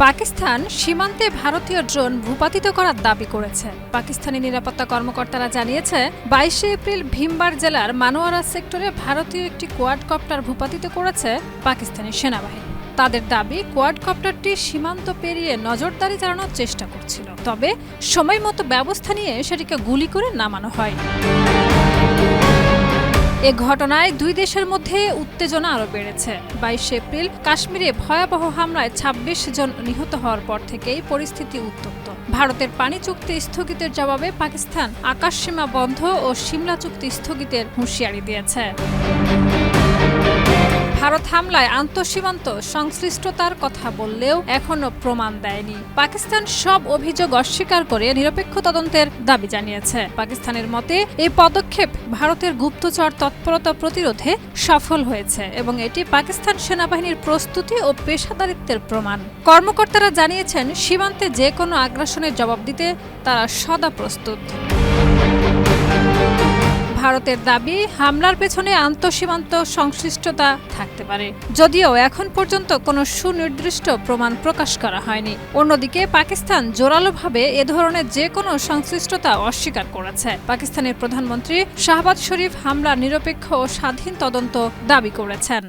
পাকিস্তান সীমান্তে ভারতীয় ড্রোন ভূপাতিত করার দাবি করেছে। পাকিস্তানি নিরাপত্তা কর্মকর্তারা জানিয়েছে 22 এপ্রিল ভিমবার জেলার মানোয়ারা সেক্টরে ভারতীয় একটি কোয়াডকপ্টার ভূপাতিত করেছে পাকিস্তানি সেনাবাহিনী। তাদের দাবি কোয়াডকপ্টারটি সীমান্ত পেরিয়ে নজরদারি চালানোর চেষ্টা করছিল, তবে সময়মতো ব্যবস্থা নিয়ে সেটিকে গুলি করে নামানো হয়। এ ঘটনায় দুই দেশের মধ্যে উত্তেজনা আরও বেড়েছে। 22 এপ্রিল কাশ্মীরে ভয়াবহ হামলায় 26 জন নিহত হওয়ার পর থেকেই পরিস্থিতি উত্তপ্ত। ভারতের পানি চুক্তি স্থগিতের জবাবে পাকিস্তান আকাশসীমা বন্ধ ও সিমলা চুক্তি স্থগিতের হুঁশিয়ারি দিয়েছে। ভারত হামলায় আন্তঃসীমান্ত সংশ্লিষ্টতার কথা বললেও এখনো প্রমাণ দেয়নি। পাকিস্তান সব অভিযোগ অস্বীকার করে নিরপেক্ষ তদন্তের দাবি জানিয়েছে। পাকিস্তানের মতে এই পদক্ষেপ ভারতের গুপ্তচর তৎপরতা প্রতিরোধে সফল হয়েছে এবং এটি পাকিস্তান সেনাবাহিনীর প্রস্তুতি ও পেশাদারিত্বের প্রমাণ। কর্মকর্তারা জানিয়েছেন, সীমান্তে যে কোনো আগ্রাসনের জবাব দিতে তারা সদা প্রস্তুত। ভারতের দাবি, হামলার পেছনে আন্তঃসীমান্ত সংশ্লিষ্টতা থাকতে পারে, যদিও এখন পর্যন্ত কোনো সুনির্দিষ্ট প্রমাণ প্রকাশ করা হয়নি। অন্যদিকে পাকিস্তান জোরালোভাবে এ ধরনের যে কোনো সংশ্লিষ্টতা অস্বীকার করেছে। পাকিস্তানের প্রধানমন্ত্রী শাহবাজ শরীফ হামলার নিরপেক্ষ ও স্বাধীন তদন্ত দাবি করেছেন।